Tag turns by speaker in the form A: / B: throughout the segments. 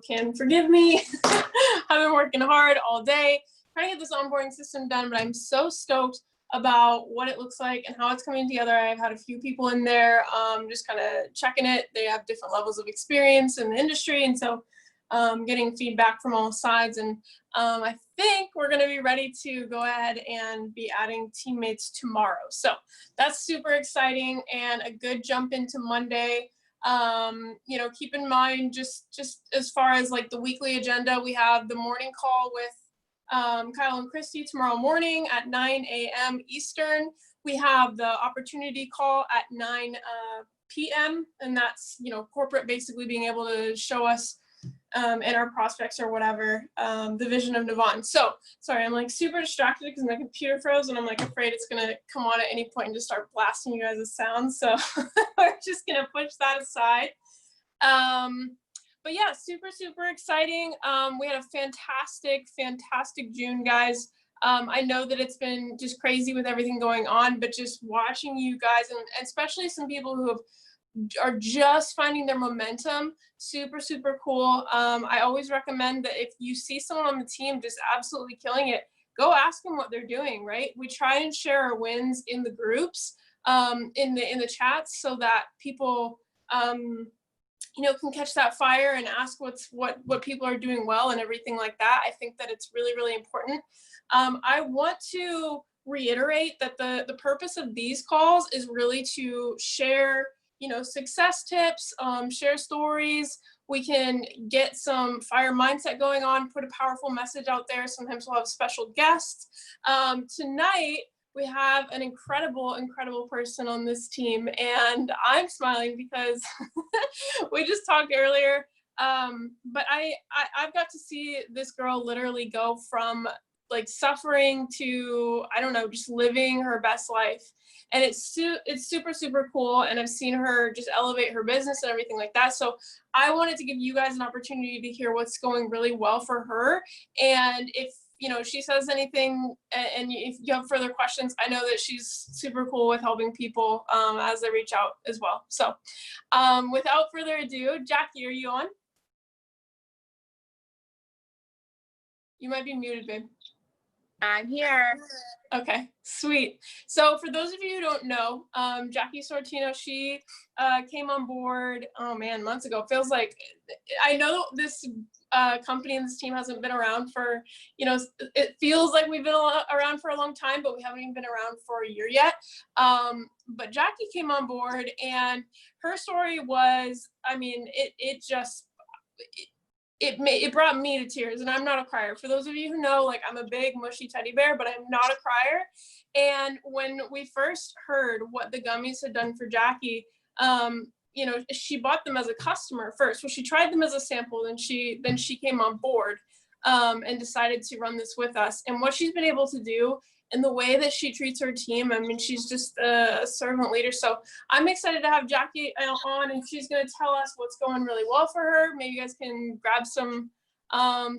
A: can forgive me. I've been working hard all day trying to get this onboarding system done, but I'm so stoked about what it looks like and how it's coming together. I've had a few people in there just kind of checking it. They have different levels of experience in the industry, and so getting feedback from all sides. And I think we're going to be ready to go ahead and be adding teammates tomorrow. So that's super exciting and a good jump into Monday. You know, keep in mind just as far as like the weekly agenda, we have the morning call with Kyle and Christy tomorrow morning at 9 a.m. Eastern. We have the opportunity call at 9 p.m. and that's, you know, corporate basically being able to show us and our prospects or whatever, the vision of Navon. So sorry, I'm like super distracted because my computer froze and I'm like afraid it's gonna come on at any point and just start blasting you guys with sound. So we're just gonna push that aside. But yeah, super exciting. We had a fantastic June, guys. I know that it's been just crazy with everything going on, but just watching you guys and especially some people who are just finding their momentum, super cool. I always recommend that if you see someone on the team just absolutely killing it, go ask them what they're doing, right? We try and share our wins in the groups, in the chats, so that people you know, can catch that fire and ask what people are doing well and everything like that. I think that it's really important. I want to reiterate that the purpose of these calls is really to share, you know, success tips, share stories. We can get some fire mindset going on, put a powerful message out there. Sometimes we'll have special guests. Tonight, we have an incredible person on this team, and I'm smiling because we just talked earlier, but I've got to see this girl literally go from like suffering to, I don't know, just living her best life. And it's super cool. And I've seen her just elevate her business and everything like that. So I wanted to give you guys an opportunity to hear what's going really well for her. And if, you know, she says anything and if you have further questions, I know that she's super cool with helping people as they reach out as well. So without further ado, Jackie, are you on? You might be muted, babe.
B: I'm here.
A: Okay, sweet. So for those of you who don't know, Jackie Sortino, she came on board, oh man, months ago. Feels like, I know this company and this team hasn't been around for, you know, it feels like we've been around for a long time, but we haven't even been around for a year yet. But Jackie came on board and her story was, I mean, it brought me to tears, and I'm not a crier. For those of you who know, like, I'm a big mushy teddy bear, but I'm not a crier. And when we first heard what the gummies had done for Jackie, you know, she bought them as a customer first. Well, she tried them as a sample, then she came on board and decided to run this with us. And what she's been able to do and the way that she treats her team, I mean, she's just a servant leader. So I'm excited to have Jackie on, and she's going to tell us what's going really well for her. Maybe you guys can grab some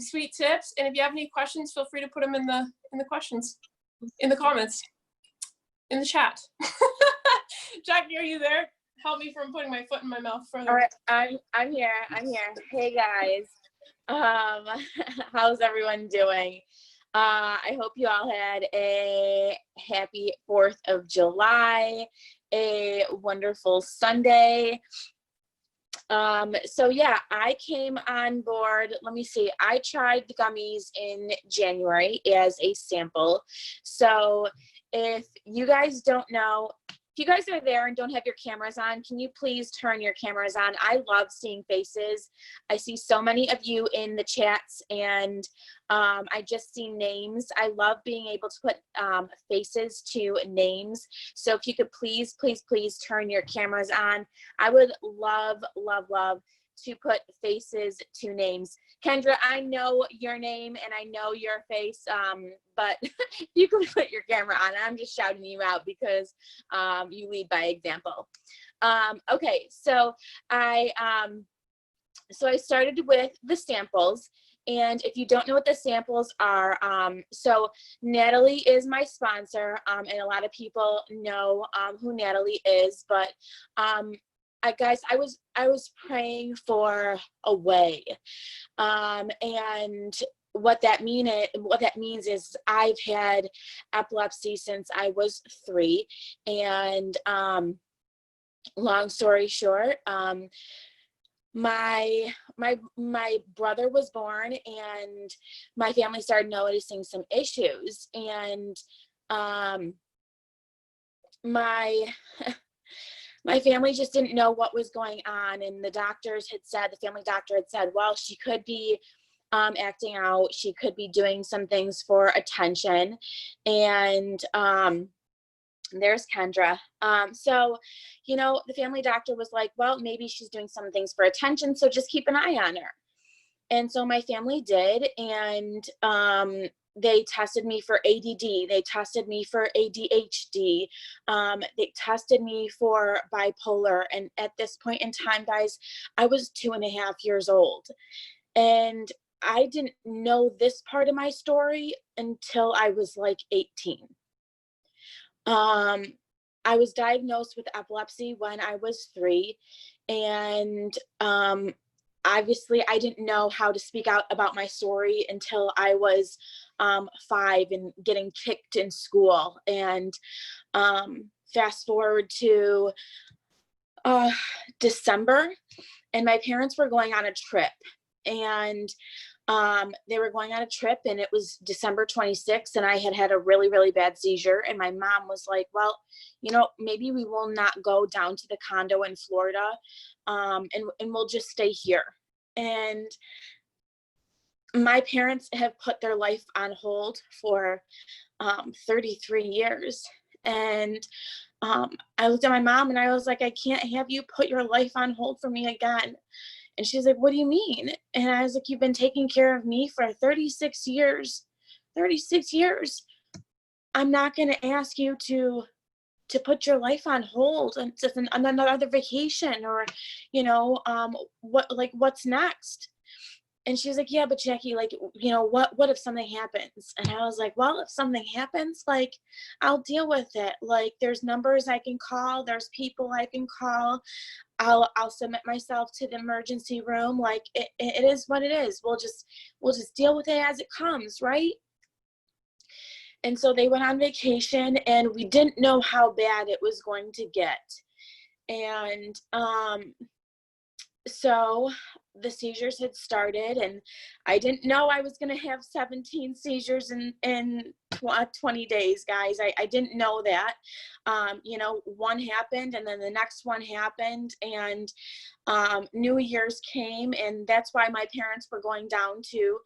A: sweet tips. And if you have any questions, feel free to put them in the comments, in the chat. Jackie, are you there? Help me from putting my foot in my mouth further.
B: All right, I'm here. Hey guys, how's everyone doing? I hope you all had a happy 4th of July, a wonderful Sunday. So yeah, I came on board, let me see, I tried the gummies in January as a sample. So if you guys don't know, if you guys are there and don't have your cameras on, can you please turn your cameras on? I love seeing faces. I see so many of you in the chats, and I just see names. I love being able to put faces to names. So if you could please turn your cameras on. I would love to put faces to names. Kendra, I know your name and I know your face, but you can put your camera on. I'm just shouting you out because you lead by example. Okay, so I started with the samples. And if you don't know what the samples are, so Natalie is my sponsor, and a lot of people know who Natalie is, but I was praying for a way. And what that means is I've had epilepsy since I was 3. And long story short, my brother was born, and my family started noticing some issues, and my my family just didn't know what was going on. And the family doctor had said, well, she could be acting out, she could be doing some things for attention. And there's Kendra. So, the family doctor was like, well, maybe she's doing some things for attention, so just keep an eye on her. And so my family did, and they tested me for ADD, they tested me for ADHD, they tested me for bipolar. And at this point in time, guys, I was 2.5 years old. And I didn't know this part of my story until I was like 18. I was diagnosed with epilepsy when I was 3, and obviously I didn't know how to speak out about my story until I was 5 and getting kicked in school. And fast forward to December, and my parents were going on a trip, and they were going on a trip, and it was December 26th, and I had a really, really bad seizure. And my mom was like, well, maybe we will not go down to the condo in Florida, and we'll just stay here. And my parents have put their life on hold for 33 years. And I looked at my mom and I was like, I can't have you put your life on hold for me again. And she's like, what do you mean? And I was like, you've been taking care of me for 36 years. 36 years. I'm not going to ask you to put your life on hold and just another vacation, or, what's next? And she's like, yeah, but Jackie, what if something happens? And I was like, well, if something happens, I'll deal with it. There's numbers I can call. There's people I can call. I'll submit myself to the emergency room. It is what it is. We'll just deal with it as it comes, right? And so they went on vacation, and we didn't know how bad it was going to get. And so the seizures had started, and I didn't know I was going to have 17 seizures in 20 days, guys. I didn't know that. One happened, and then the next one happened, and New Year's came, and that's why my parents were going down to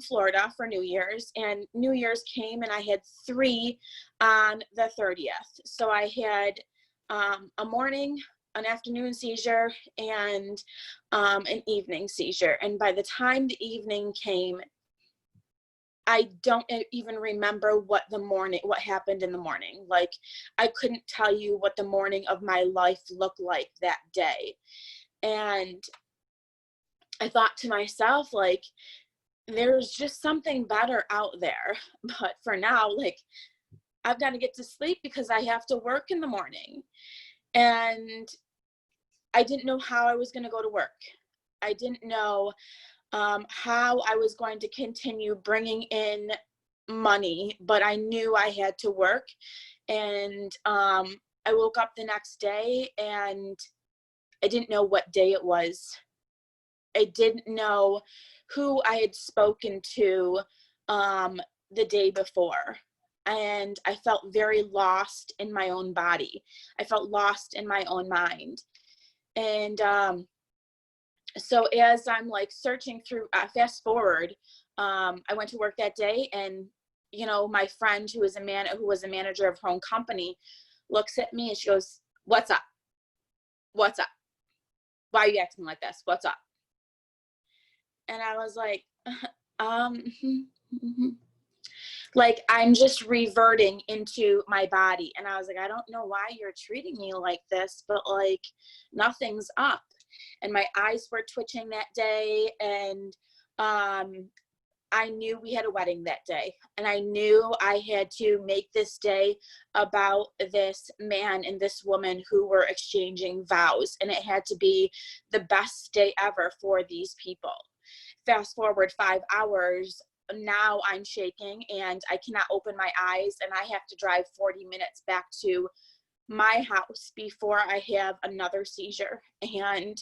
B: Florida for New Year's. And New Year's came, and I had 3 on the 30th. So I had a morning, an afternoon seizure, and an evening seizure. And by the time the evening came, I don't even remember what happened in the morning. I couldn't tell you what the morning of my life looked like that day. And I thought to myself, there's just something better out there. But for now, I've got to get to sleep because I have to work in the morning. And I didn't know how I was going to go to work. I didn't know how I was going to continue bringing in money, but I knew I had to work. And I woke up the next day, and I didn't know what day it was. I didn't know who I had spoken to the day before. And I felt very lost in my own body. I felt lost in my own mind. And so as I'm searching through, fast forward, I went to work that day, and my friend who was a manager of her own company looks at me, and she goes, "What's up? What's up? Why are you acting like this? What's up?" And I was like, I'm just reverting into my body. And I was like, I don't know why you're treating me like this, but nothing's up. And my eyes were twitching that day. And I knew we had a wedding that day, and I knew I had to make this day about this man and this woman who were exchanging vows, and it had to be the best day ever for these people. Fast forward 5 hours, now I'm shaking and I cannot open my eyes, and I have to drive 40 minutes back to my house before I have another seizure. And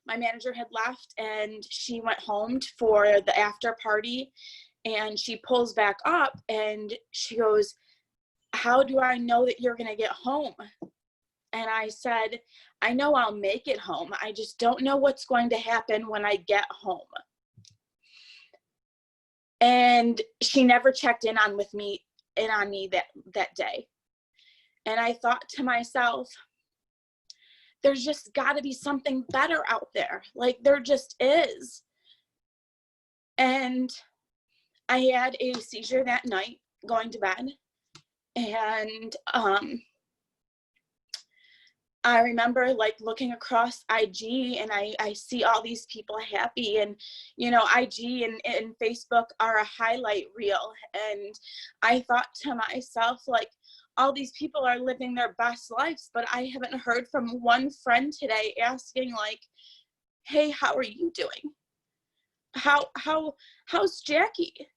B: my manager had left and she went home for the after party, and she pulls back up and she goes, "How do I know that you're going to get home?" And I said, "I know I'll make it home. I just don't know what's going to happen when I get home." And she never checked in on me that day. And I thought to myself, there's just got to be something better out there. Like, there just is. And I had a seizure that night going to bed. And I remember like looking across IG, and I see all these people happy, and you know, IG and Facebook are a highlight reel. And I thought to myself, like, all these people are living their best lives, but I haven't heard from one friend today asking like, "Hey, how are you doing? How's Jackie?"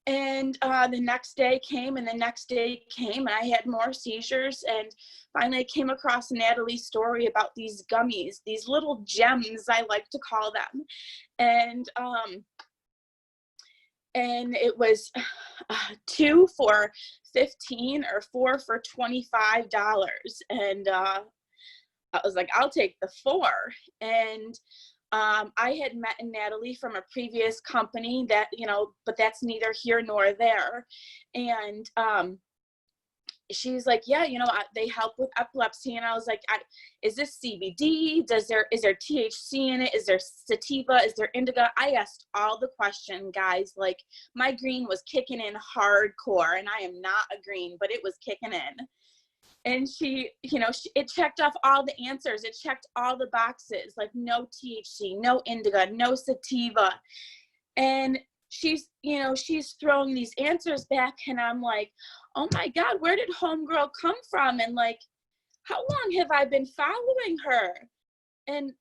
B: And the next day came, and the next day came, and I had more seizures. And finally I came across Natalie's story about these gummies, these little gems, I like to call them. And it was 2 for $15 or 4 for $25. And I was like, I'll take the 4. And I had met Natalie from a previous company that, you know, but that's neither here nor there. And she's like, "Yeah, you know, they help with epilepsy." And I was like, "Is this CBD? Is there THC in it? Is there sativa? Is there indica?" I asked all the questions, guys. Like, my green was kicking in hardcore, and I am not a green, but it was kicking in. And she, you know, it checked off all the answers. It checked all the boxes, like no THC, no indica, no sativa. And she's, you know, she's throwing these answers back, and I'm like, oh my God, where did homegirl come from? And like, how long have I been following her? And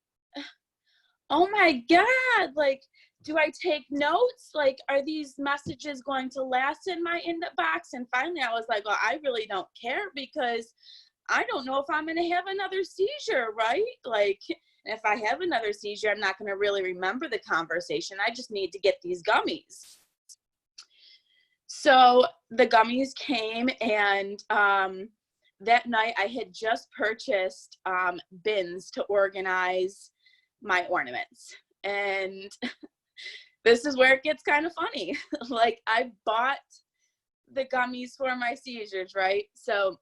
B: oh my God, like, do I take notes? Like, are these messages going to last in my inbox? And finally I was like, well, I really don't care, because I don't know if I'm going to have another seizure, right? Like, if I have another seizure, I'm not going to really remember the conversation. I just need to get these gummies. So the gummies came, and that night I had just purchased bins to organize my ornaments. And this is where it gets kind of funny. Like, I bought the gummies for my seizures, right? So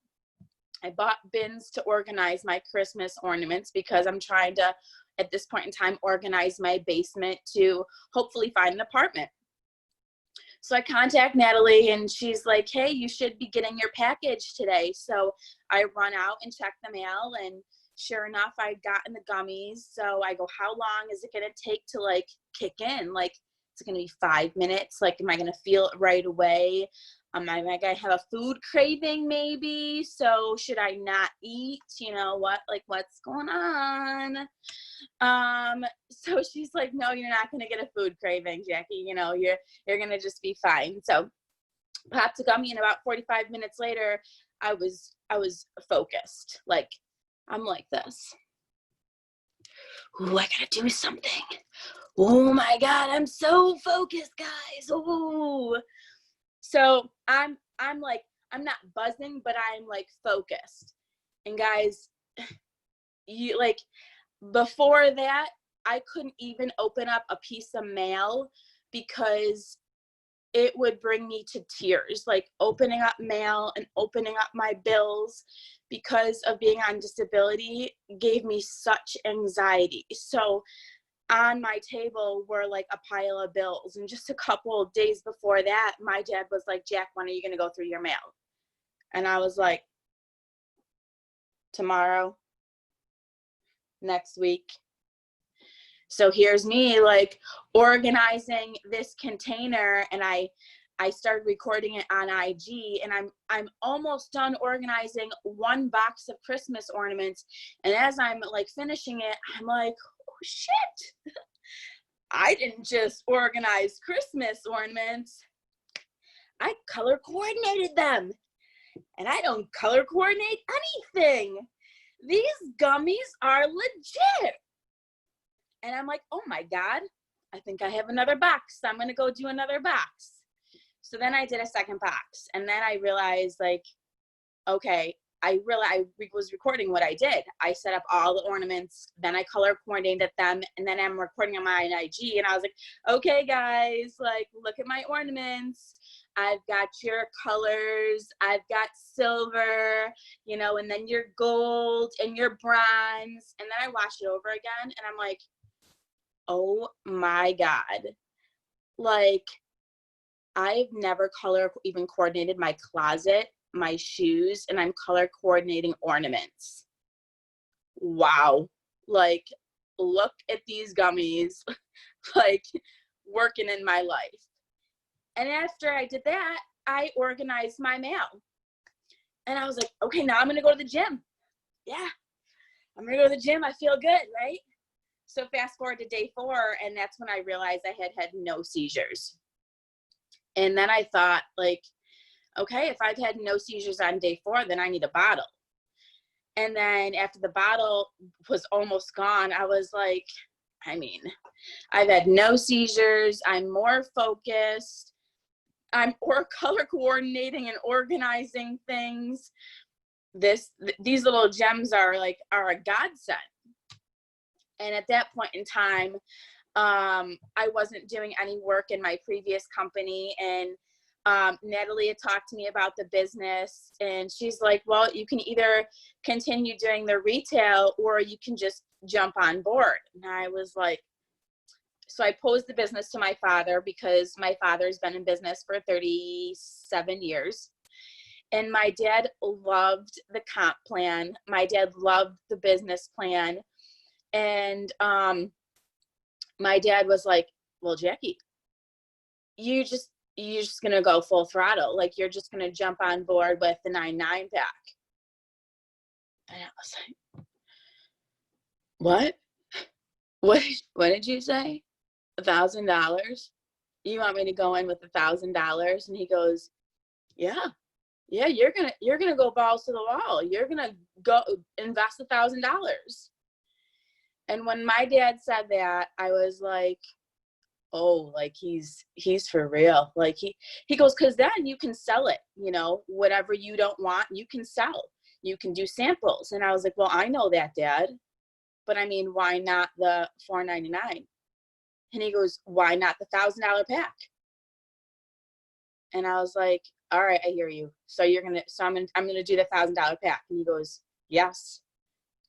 B: I bought bins to organize my Christmas ornaments, because I'm trying to, at this point in time, organize my basement to hopefully find an apartment. So I contact Natalie, and she's like, "Hey, you should be getting your package today." So I run out and check the mail, and sure enough, I'd gotten the gummies. So I go, how long is it going to take to like kick in? Like, is it going to be 5 minutes? Like, am I going to feel it right away? Am I going to have a food craving maybe? So should I not eat? You know what, like, what's going on? So she's like, "No, you're not going to get a food craving, Jackie. You know, you're going to just be fine." So popped a gummy, and about 45 minutes later, I was focused. Like, I'm like this. Ooh, I gotta do something. Oh my God, I'm so focused, guys. Ooh. So I'm like, I'm not buzzing, but I'm like focused. And guys, you like, before that, I couldn't even open up a piece of mail, because it would bring me to tears, like opening up mail and opening up my bills, because of being on disability, gave me such anxiety. So on my table were like a pile of bills. And just a couple of days before that, my dad was like, "Jack, when are you going to go through your mail?" And I was like, "Tomorrow, next week." So here's me like organizing this container, and I started recording it on IG, and I'm almost done organizing one box of Christmas ornaments. And as I'm like finishing it, I'm like, oh shit, I didn't just organize Christmas ornaments. I color coordinated them. And I don't color coordinate anything. These gummies are legit. And I'm like, oh my God, I think I have another box. I'm going to go do another box. So then I did a second box. And then I realized, like, okay, I was recording what I did. I set up all the ornaments, then I color coordinated them, and then I'm recording on my IG. And I was like, okay, guys, like, look at my ornaments. I've got your colors, I've got silver, you know, and then your gold and your bronze. And then I watched it over again, and I'm like, oh my God. Like, I've never color even coordinated my closet, my shoes, and I'm color coordinating ornaments. Wow. Like, look at these gummies, like, working in my life. And after I did that, I organized my mail. And I was like, okay, now I'm going to go to the gym. Yeah, I'm going to go to the gym. I feel good, right? So fast forward to day 4, and that's when I realized I had no seizures. And then I thought, like, okay, if I've had no seizures on day 4, then I need a bottle. And then after the bottle was almost gone, I was like, I mean, I've had no seizures. I'm more focused. I'm color coordinating and organizing things. These little gems are a godsend. And at that point in time, I wasn't doing any work in my previous company, and Natalie had talked to me about the business, and she's like, well, you can either continue doing the retail or you can just jump on board. And I was like, so I posed the business to my father, because my father's been in business for 37 years. And my dad loved the comp plan. My dad loved the business plan. And my dad was like, well, Jackie, you're just going to go full throttle. Like, you're just going to jump on board with the 9.9 pack. And I was like, what did you say? $1,000? You want me to go in with $1,000? And he goes, yeah, you're gonna go balls to the wall. You're gonna go invest $1,000. And when my dad said that, I was like, oh, like, he's for real. Like, he goes, because then you can sell it, you know, whatever you don't want, you can sell. You can do samples. And I was like, well, I know that, Dad, but I mean, why not the $4.99? And he goes, why not the $1,000 pack? And I was like, all right, I hear you. So I'm gonna do the $1,000 pack. And he goes, yes,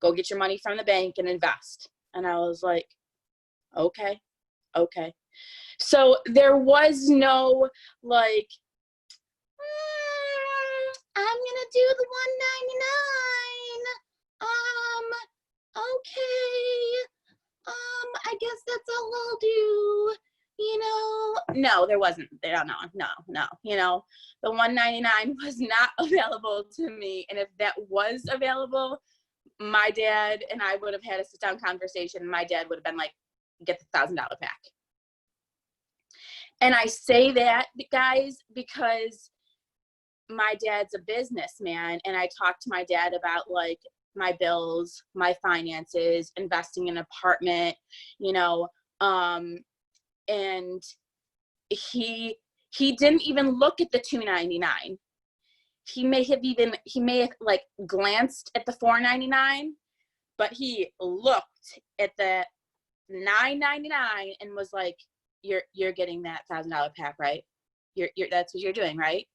B: go get your money from the bank and invest. And I was like, okay. So there was no like, I'm gonna do the $1.99. Okay. I guess that's all I'll do, you know. No, there wasn't. No. You know, the $1.99 was not available to me. And if that was available, my dad and I would have had a sit-down conversation. My dad would have been like, get the $1,000 pack. And I say that, guys, because my dad's a businessman, and I talked to my dad about, like, my bills, my finances, investing in an apartment, you know, and he didn't even look at the $2.99. He may have like glanced at the $4.99, but he looked at the $9.99 and was like, you're getting that $1,000 pack, right? You're that's what you're doing, right?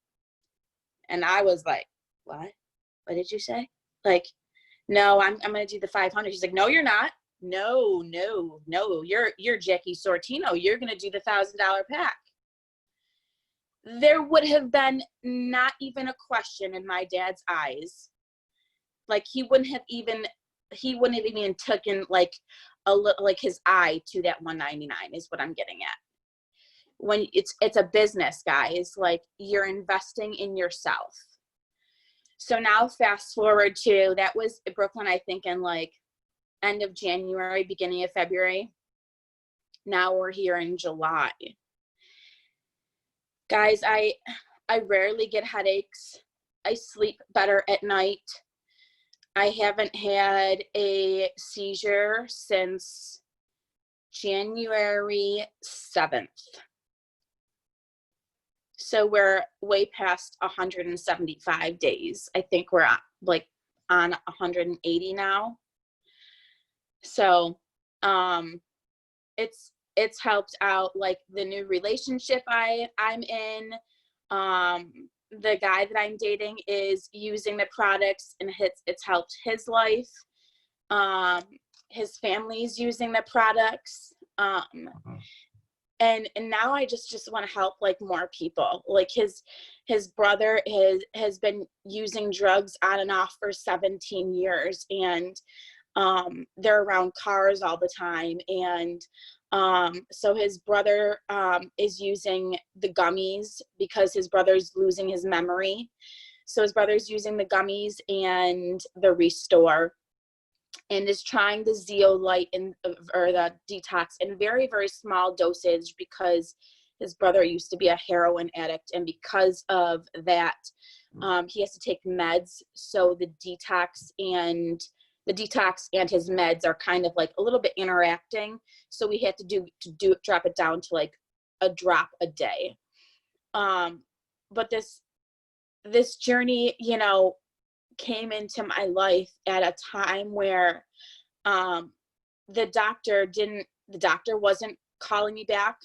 B: And I was like, what did you say? Like, no, I'm going to do the 500. She's like, no, you're not. No, you're Jackie Sortino. You're going to do the $1,000 pack. There would have been not even a question in my dad's eyes. Like, he wouldn't have even he wouldn't have even taken like like his eye to that $199 is what I'm getting at. When it's a business, guys, like you're investing in yourself. So now fast forward to, that was Brooklyn, I think in like end of January, beginning of February. Now we're here in July. Guys, I rarely get headaches. I sleep better at night. I haven't had a seizure since January 7th. So we're way past 175 days. I think we're like on 180 now. So it's helped out, like the new relationship I'm in. The guy that I'm dating is using the products, and it's helped his life. His family's using the products. And now I just want to help like more people. Like his brother has been using drugs on and off for 17 years, and they're around cars all the time. And so his brother is using the gummies because his brother's losing his memory. So his brother's using the gummies and the Restore, and is trying the Zeolite or the detox in very, very small dosage because his brother used to be a heroin addict. And because of that, he has to take meds. So the detox and his meds are kind of like a little bit interacting. So we had to drop it down to like a drop a day. But this journey, you know, came into my life at a time where the doctor wasn't calling me back.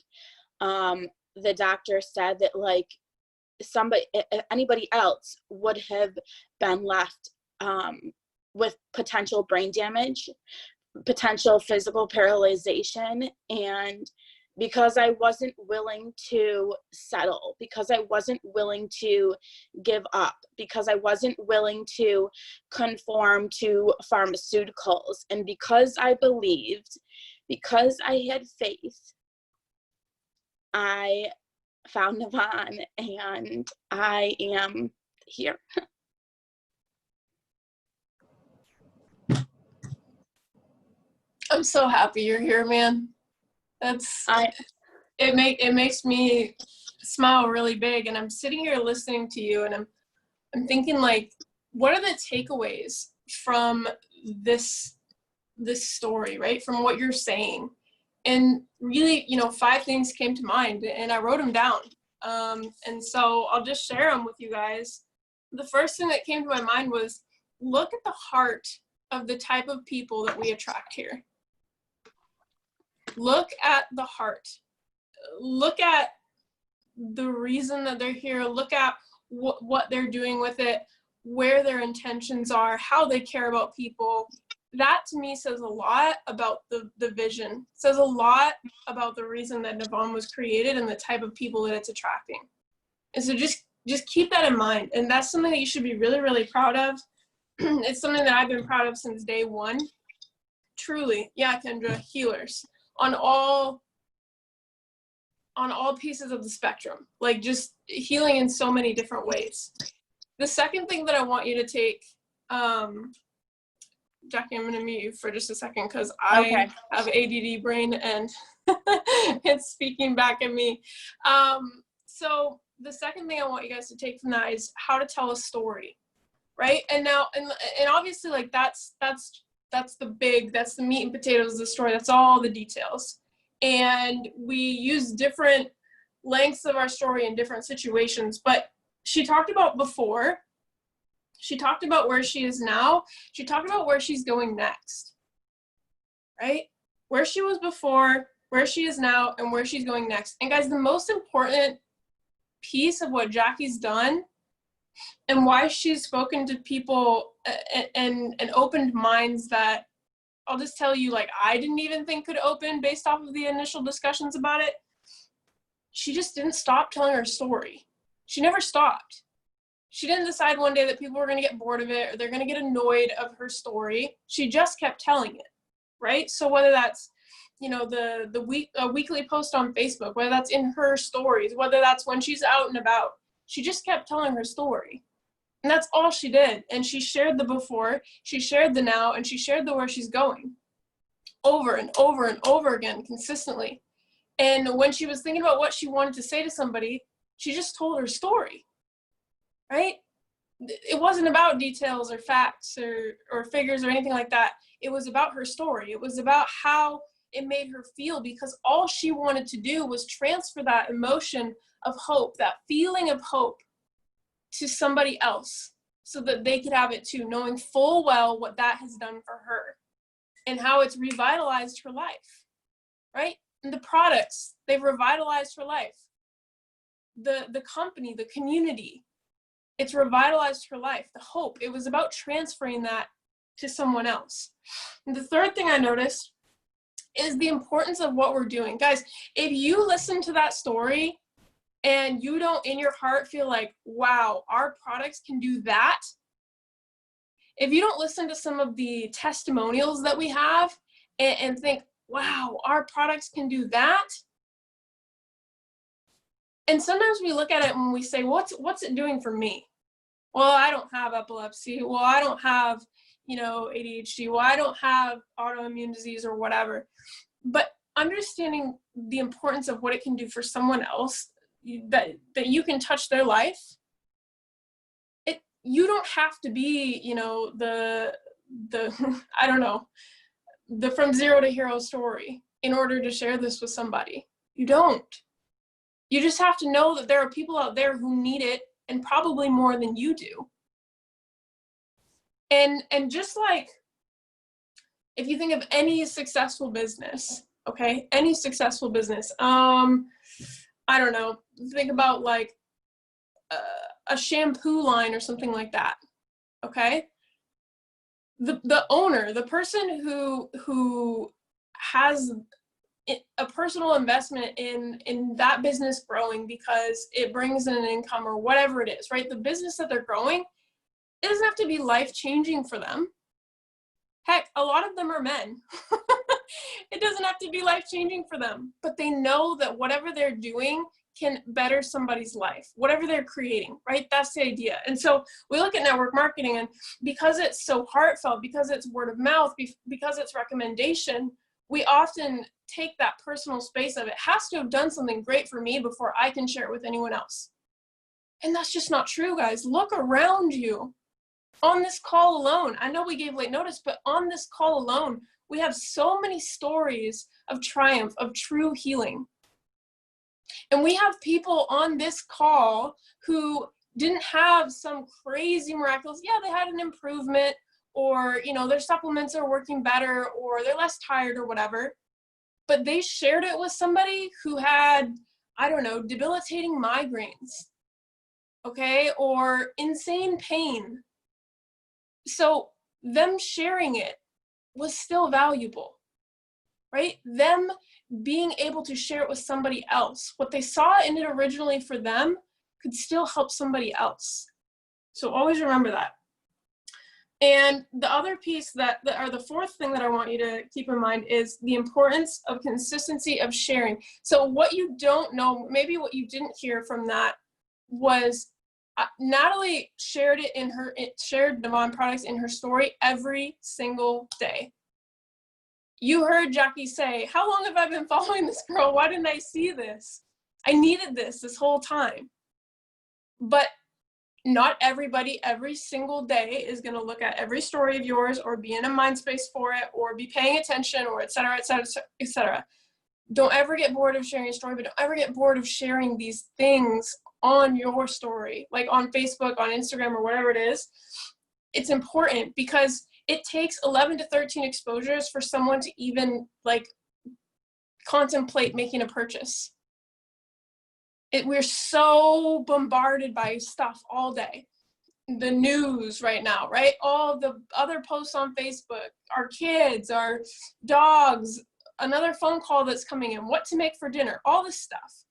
B: The doctor said that like anybody else would have been left with potential brain damage, potential physical paralyzation. And because I wasn't willing to settle, because I wasn't willing to give up, because I wasn't willing to conform to pharmaceuticals, and because I believed, because I had faith, I found Yvonne, and I am here.
A: I'm so happy you're here, man. It makes me smile really big, and I'm sitting here listening to you, and I'm thinking like, what are the takeaways from this story, right? From what you're saying. And really, you know, 5 things came to mind, and I wrote them down. And so I'll just share them with you guys. The first thing that came to my mind was, look at the heart of the type of people that we attract here. Look at the heart. Look at the reason that they're here. Look at what they're doing with it, where their intentions are, how they care about people. That to me says a lot about the vision. It says a lot about the reason that Yvonne was created and the type of people that it's attracting. And so just keep that in mind. And that's something that you should be really, really proud of. It's something that I've been proud of since day one. Truly. Yeah, Kendra, healers on all pieces of the spectrum, like just healing in so many different ways. The second thing that I want you to take, Jackie, I'm going to mute you for just a second because I have ADD brain and it's speaking back at me. So the second thing I want you guys to take from that is how to tell a story, right? And now, and obviously, like that's the meat and potatoes of the story. That's all the details. And we use different lengths of our story in different situations. But she talked about before. She talked about where she is now. She talked about where she's going next, right? Where she was before, where she is now, and where she's going next. And guys, the most important piece of what Jackie's done and why she's spoken to people and opened minds that I'll just tell you, like, I didn't even think could open based off of the initial discussions about it. She just didn't stop telling her story. She never stopped. She didn't decide one day that people were going to get bored of it or they're going to get annoyed of her story. She just kept telling it, right? So whether that's, you know, a weekly post on Facebook, whether that's in her stories, whether that's when she's out and about, she just kept telling her story. And that's all she did. And she shared the before, she shared the now, and she shared the where she's going over and over and over again, consistently. And when she was thinking about what she wanted to say to somebody, she just told her story, right? It wasn't about details or facts or figures or anything like that. It was about her story. It was about how it made her feel, because all she wanted to do was transfer that emotion of hope, that feeling of hope, to somebody else so that they could have it too, knowing full well what that has done for her and how it's revitalized her life, right? And the products, they've revitalized her life. The company, the community, it's revitalized her life. The hope, it was about transferring that to someone else. And the third thing I noticed is the importance of what we're doing. Guys, if you listen to that story and you don't in your heart feel like, wow, our products can do that, if you don't listen to some of the testimonials that we have and think, wow, our products can do that. And sometimes we look at it and we say, what's it doing for me? Well, I don't have epilepsy. Well, I don't have, you know, ADHD. Well, I don't have autoimmune disease or whatever. But understanding the importance of what it can do for someone else, that you can touch their life. You don't have to be, you know, the I don't know, the from zero to hero story in order to share this with somebody. You don't. You just have to know that there are people out there who need it, and probably more than you do. And just like, if you think of any successful business, okay, any successful business, I don't know, think about like a shampoo line or something like that, okay? The owner, the person who has a personal investment in that business growing because it brings in an income or whatever it is, right? The business that they're growing, it doesn't have to be life-changing for them. Heck, a lot of them are men. It doesn't have to be life-changing for them, but they know that whatever they're doing can better somebody's life, whatever they're creating, right? That's the idea. And so we look at network marketing, and because it's so heartfelt, because it's word of mouth, because it's recommendation, we often take that personal space of, it has to have done something great for me before I can share it with anyone else. And that's just not true, guys. Look around you. On this call alone, I know we gave late notice, but on this call alone, we have so many stories of triumph, of true healing. And we have people on this call who didn't have some crazy miraculous, yeah, they had an improvement, or, you know, their supplements are working better, or they're less tired or whatever, but they shared it with somebody who had, I don't know, debilitating migraines, okay, or insane pain. So them sharing it was still valuable, right? Them being able to share it with somebody else, what they saw in it originally for them could still help somebody else. So always remember that. And the other piece or the fourth thing that I want you to keep in mind is the importance of consistency of sharing. So what you don't know, maybe what you didn't hear from that was Natalie shared shared Devon products in her story every single day. You heard Jackie say, how long have I been following this girl? Why didn't I see this? I needed this whole time. But not everybody every single day is going to look at every story of yours or be in a mind space for it or be paying attention or et cetera, et cetera, et cetera. Don't ever get bored of sharing a story, but don't ever get bored of sharing these things on your story, like on Facebook, on Instagram, or whatever it is. It's important because it takes 11 to 13 exposures for someone to even like contemplate making a purchase. We're so bombarded by stuff all day. The news right now, right? All the other posts on Facebook, our kids, our dogs, another phone call that's coming in, what to make for dinner, all this stuff.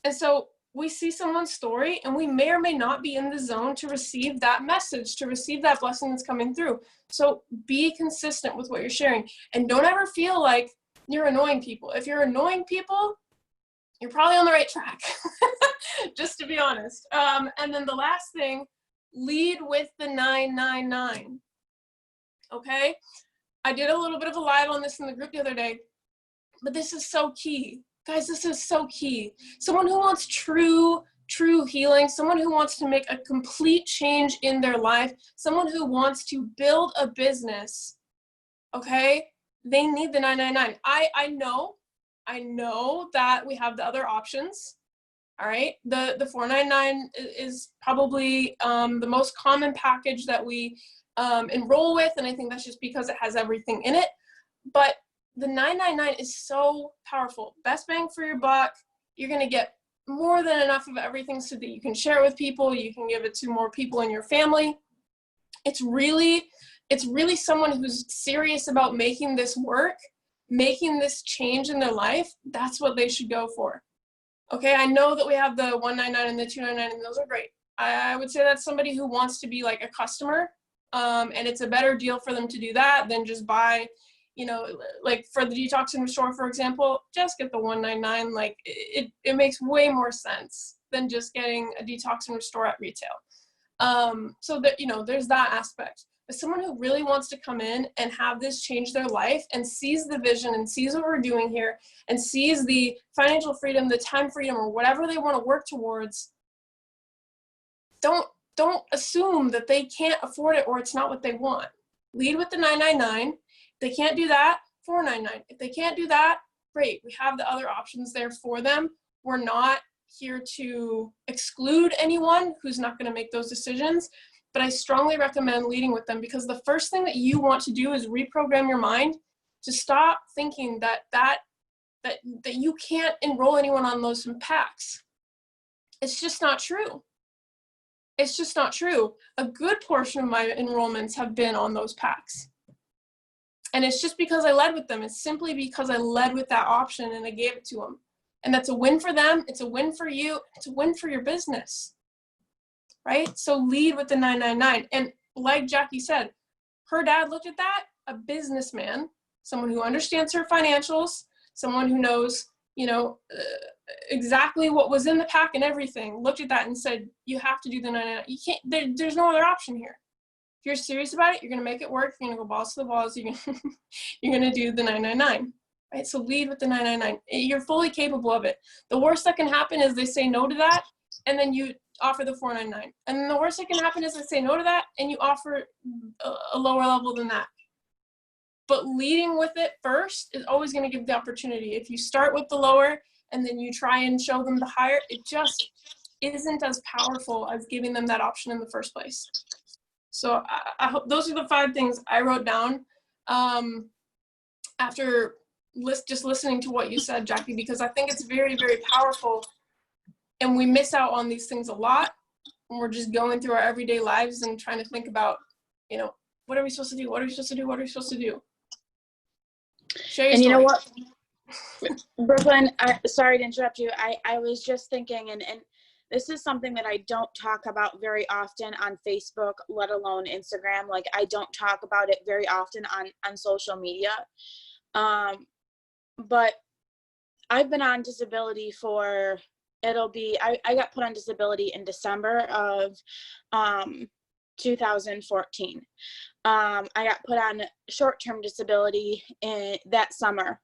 A: And so we see someone's story and we may or may not be in the zone to receive that message, to receive that blessing that's coming through. So be consistent with what you're sharing, and don't ever feel like you're annoying people. If you're annoying people, you're probably on the right track, just to be honest. And then the last thing, lead with the 999. Okay? I did a little bit of a live on this in the group the other day, but this is so key. Guys, this is so key. Someone who wants true healing, someone who wants to make a complete change in their life, someone who wants to build a business, okay? They need the 999. I know that we have the other options, all right? The 499 is probably the most common package that we enroll with, and I think that's just because it has everything in it. But the 999 is so powerful. Best bang for your buck. You're going to get more than enough of everything so that you can share it with people. You can give it to more people in your family. It's really someone who's serious about making this work, making this change in their life. That's what they should go for. Okay, I know that we have the 199 and the 299, and those are great. I would say that's somebody who wants to be like a customer, and it's a better deal for them to do that than just buy, you know, like for the Detox and Restore, for example, just get the 199. Like it makes way more sense than just getting a Detox and Restore at retail. So that, you know, there's that aspect. But someone who really wants to come in and have this change their life and sees the vision and sees what we're doing here and sees the financial freedom, the time freedom, or whatever they want to work towards, don't assume that they can't afford it or it's not what they want. Lead with the 999. They can't do that, 499. If they can't do that, great. We have the other options there for them. We're not here to exclude anyone who's not going to make those decisions, but I strongly recommend leading with them, because the first thing that you want to do is reprogram your mind to stop thinking that you can't enroll anyone on those packs. It's just not true. It's just not true. A good portion of my enrollments have been on those packs. And it's just because I led with them. It's simply because I led with that option and I gave it to them. And that's a win for them. It's a win for you. It's a win for your business, right? So lead with the 999. And like Jackie said, her dad looked at that, a businessman, someone who understands her financials, someone who knows, you know, exactly what was in the pack and everything, looked at that and said, you have to do the 999. You can't, there's no other option here. If you're serious about it, you're going to make it work. You're going to go balls to the walls. You're going to do the 999, right? So lead with the 999. You're fully capable of it. The worst that can happen is they say no to that, and then you offer the 499. And then the worst that can happen is they say no to that, and you offer a lower level than that. But leading with it first is always going to give the opportunity. If you start with the lower and then you try and show them the higher, it just isn't as powerful as giving them that option in the first place. So I hope those are the 5 things I wrote down after just listening to what you said, Jackie, because I think it's very, very powerful. And we miss out on these things a lot when we're just going through our everyday lives and trying to think about, you know, what are we supposed to do? What are we supposed to do? What are we supposed to do?
B: And you know what, Brooklyn, sorry to interrupt you. I was just thinking, and this is something that I don't talk about very often on Facebook, let alone Instagram. Like, I don't talk about it very often on social media. But I've been on disability for, I got put on disability in December of 2014. I got put on short-term disability in that summer.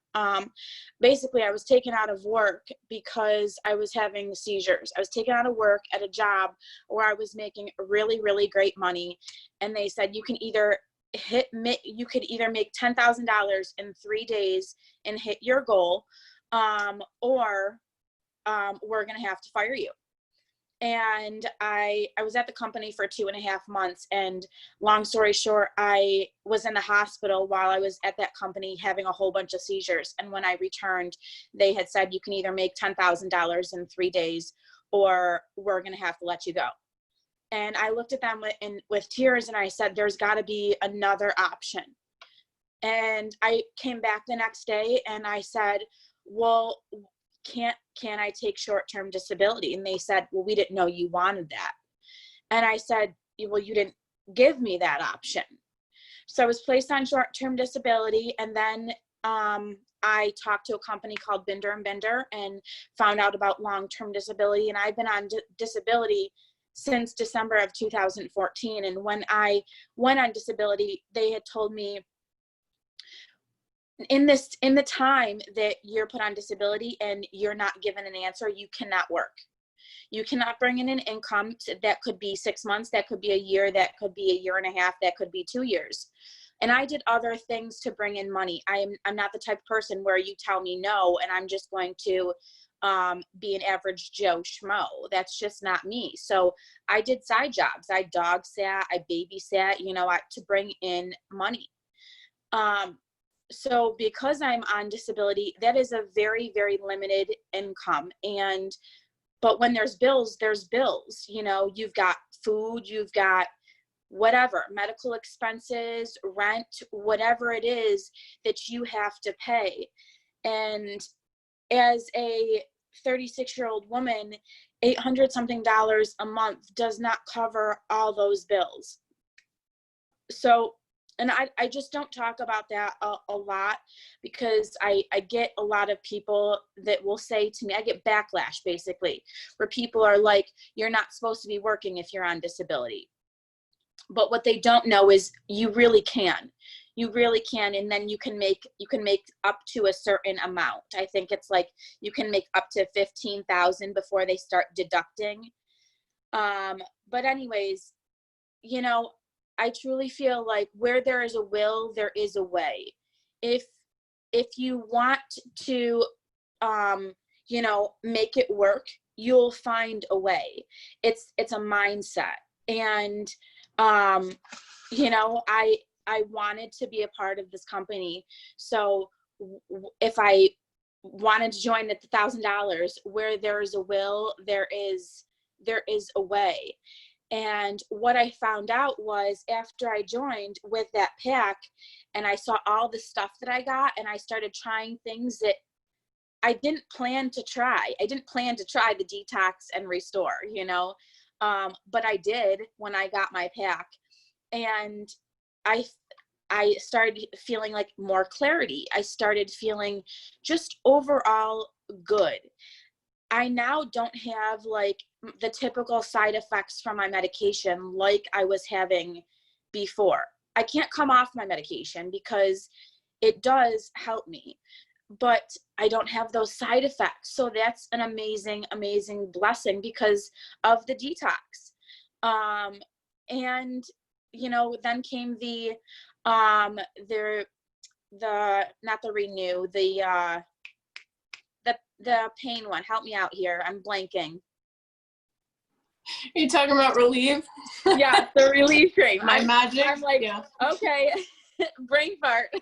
B: Basically, I was taken out of work because I was having seizures. I was taken out of work at a job where I was making really, really great money. And they said, you can either make $10,000 in 3 days and hit your goal, or we're going to have to fire you. And I was at the company for 2.5 months, and long story short, I was in the hospital while I was at that company having a whole bunch of seizures. And when I returned, they had said, you can either make $10,000 in 3 days, or we're going to have to let you go. And I looked at them with tears, and I said, there's got to be another option. And I came back the next day and I said, well, can I take short-term disability? And they said, well, we didn't know you wanted that. And I said, well, you didn't give me that option. So I was placed on short-term disability, and then I talked to a company called Binder and Binder and found out about long-term disability. And I've been on disability since December of 2014. And when I went on disability, they had told me, in the time that you're put on disability and you're not given an answer, you cannot work. You cannot bring in an income that could be 6 months, that could be a year, that could be a year and a half, that could be 2 years. And I did other things to bring in money. I'm not the type of person where you tell me no and I'm just going to be an average Joe Schmo. That's just not me. So I did side jobs. I dog sat, I babysat, to bring in money. So because I'm on disability, that is a very, very limited income. But when there's bills, you've got food, you've got whatever, medical expenses, rent, whatever it is that you have to pay. And as a 36-year-old woman, $800 something a month does not cover all those bills. So, and I just don't talk about that a lot, because I get a lot of people that will say to me, I get backlash basically, where people are like, you're not supposed to be working if you're on disability. But what they don't know is you really can. You really can. And then you can make up to a certain amount. I think it's like you can make up to 15,000 before they start deducting. But anyways, I truly feel like where there is a will, there is a way. If you want to, make it work, you'll find a way. It's a mindset. And, I wanted to be a part of this company. So if I wanted to join at the $1,000, where there is a will, there is a way. And what I found out was, after I joined with that pack and I saw all the stuff that I got, and I started trying things that I didn't plan to try. I didn't plan to try the detox and restore, but I did when I got my pack. And I started feeling like more clarity. I started feeling just overall good. I now don't have like the typical side effects from my medication like I was having before. I can't come off my medication because it does help me, but I don't have those side effects. So that's an amazing, amazing blessing because of the detox. And then came the not the renew, the pain one. Help me out here. I'm blanking.
A: Are you talking about Relieve?
B: Yeah, the Relieve cream.
A: My magic.
B: I'm like,
A: yeah.
B: Okay, brain fart.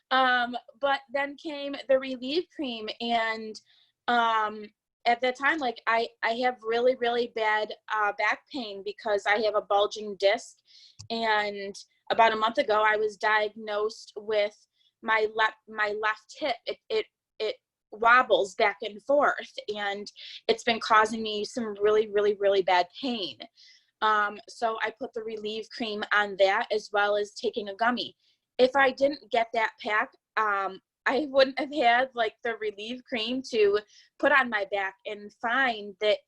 B: But then came the Relieve cream, and at that time, like I have really, really bad back pain because I have a bulging disc, and about a month ago I was diagnosed with my left hip. It wobbles back and forth, and it's been causing me some really, really, really bad pain. So I put the Relieve cream on that, as well as taking a gummy. If I didn't get that pack, I wouldn't have had like the Relieve cream to put on my back and find that,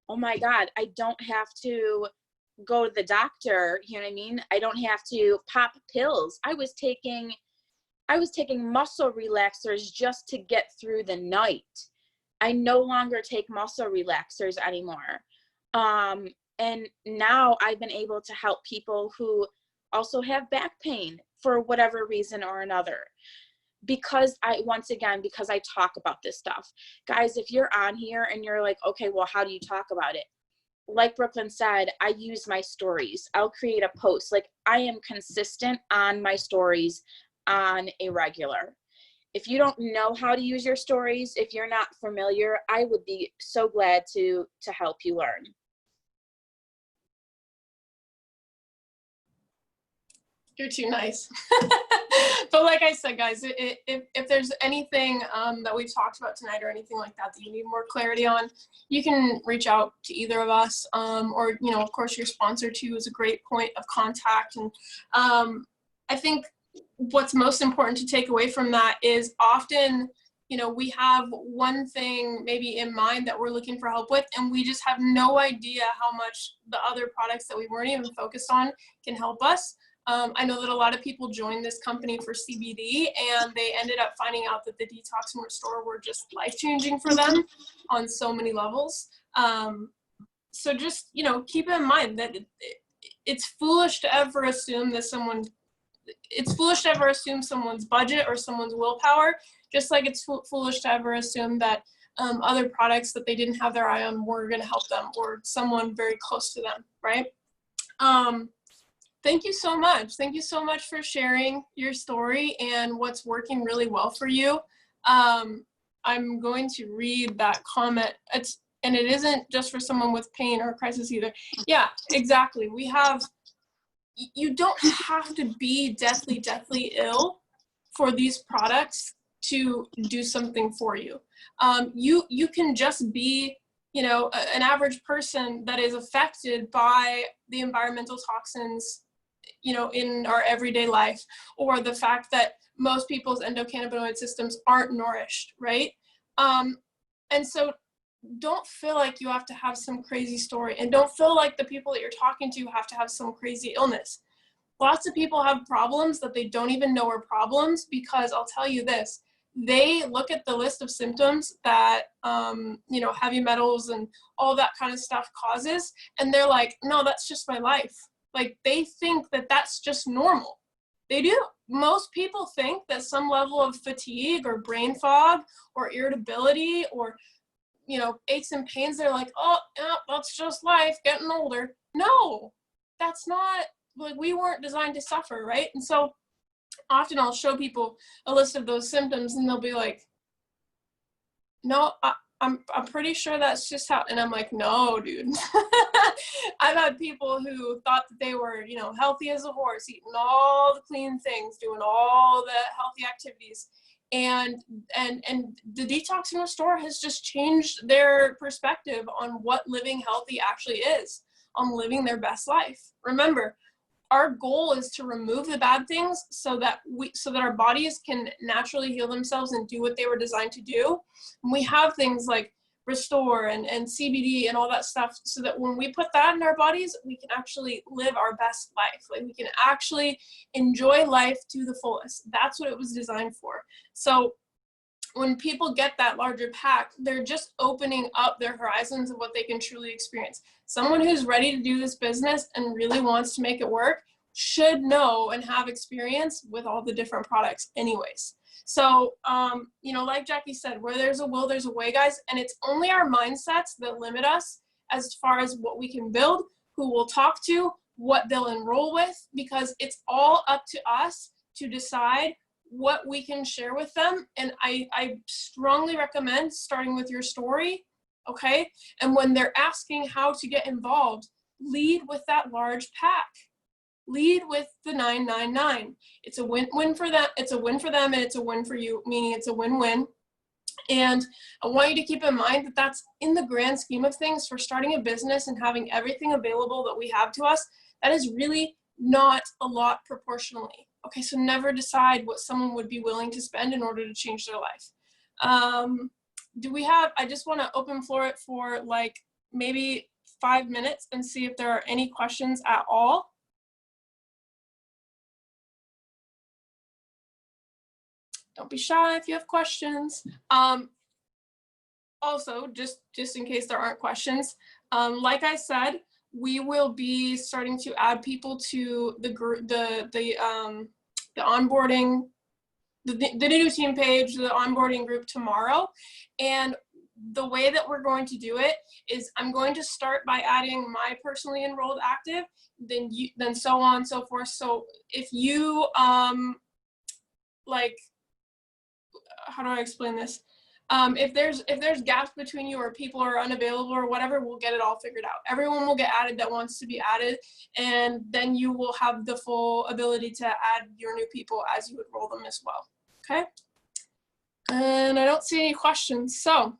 B: oh my God, I don't have to go to the doctor. You know what I mean? I don't have to pop pills. I was taking muscle relaxers just to get through the night. I no longer take muscle relaxers anymore. And now I've been able to help people who also have back pain for whatever reason or another. Because I talk about this stuff. Guys, if you're on here and you're like, okay, well, how do you talk about it? Like Brooklyn said, I use my stories. I'll create a post. Like, I am consistent on my stories on a regular. If you don't know how to use your stories, if you're not familiar, I would be so glad to help you learn.
A: You're too nice. But like I said, guys, if there's anything that we've talked about tonight or anything like that that you need more clarity on, you can reach out to either of us, or, you know, of course, your sponsor too is a great point of contact. And I think what's most important to take away from that is often, you know, we have one thing maybe in mind that we're looking for help with, and we just have no idea how much the other products that we weren't even focused on can help us. I know that a lot of people joined this company for CBD, and they ended up finding out that the detox and restore were just life-changing for them on so many levels. So just, you know, keep in mind that it's foolish to ever assume that someone's budget or someone's willpower, just like it's foolish to ever assume that other products that they didn't have their eye on were going to help them, or someone very close to them, right? Thank you so much. Thank you so much for sharing your story and what's working really well for you. I'm going to read that comment. And it isn't just for someone with pain or crisis either. Yeah, exactly. You don't have to be deathly ill for these products to do something for you. You can just be, you know, an average person that is affected by the environmental toxins, you know, in our everyday life, or the fact that most people's endocannabinoid systems aren't nourished, right? And so don't feel like you have to have some crazy story, and don't feel like the people that you're talking to have to have some crazy illness. Lots of people have problems that they don't even know are problems, because I'll tell you this, they look at the list of symptoms that, you know, heavy metals and all that kind of stuff causes, and they're like, no, that's just my life. Like, they think that that's just normal. They do. Most people think that some level of fatigue or brain fog or irritability or, you know, aches and pains, they're like, oh, yeah, that's just life, getting older. No, that's not, like, we weren't designed to suffer, right? And so often I'll show people a list of those symptoms, and they'll be like, no, I'm pretty sure that's just how, and I'm like, no, dude. I've had people who thought that they were, you know, healthy as a horse, eating all the clean things, doing all the healthy activities. And the detox and restore has just changed their perspective on what living healthy actually is, on living their best life. Remember, our goal is to remove the bad things so that our bodies can naturally heal themselves and do what they were designed to do. And we have things like restore and CBD and all that stuff, so that when we put that in our bodies, we can actually live our best life. Like, we can actually enjoy life to the fullest. That's what it was designed for. So when people get that larger pack, they're just opening up their horizons of what they can truly experience. Someone who's ready to do this business and really wants to make it work should know and have experience with all the different products anyways. So, you know, like Jackie said, where there's a will, there's a way, guys. And it's only our mindsets that limit us as far as what we can build, who we'll talk to, what they'll enroll with, because it's all up to us to decide what we can share with them. And I strongly recommend starting with your story, okay? And when they're asking how to get involved, lead with that large pack. Lead with the 999. It's a win-win for them. It's a win for them, and it's a win for you, meaning it's a win-win. And I want you to keep in mind that that's, in the grand scheme of things, for starting a business and having everything available that we have to us, that is really not a lot proportionally. Okay, so never decide what someone would be willing to spend in order to change their life. Do we have, I just want to open floor it for like maybe 5 minutes and see if there are any questions at all. Don't be shy if you have questions. Also, just in case there aren't questions, like I said, we will be starting to add people to the group, the onboarding, the new team page, the onboarding group tomorrow. And the way that we're going to do it is I'm going to start by adding my personally enrolled active, then so on and so forth. So if you, like, how do I explain this? If there's gaps between you or people are unavailable or whatever, we'll get it all figured out. Everyone will get added that wants to be added, and then you will have the full ability to add your new people as you would roll them as well. Okay? And I don't see any questions, so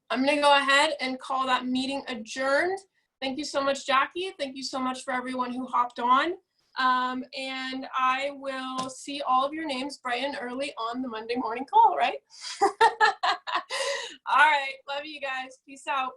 A: I'm gonna go ahead and call that meeting adjourned. Thank you so much, Jackie. Thank you so much for everyone who hopped on. And I will see all of your names bright and early on the Monday morning call, right? All right, love you guys. Peace out.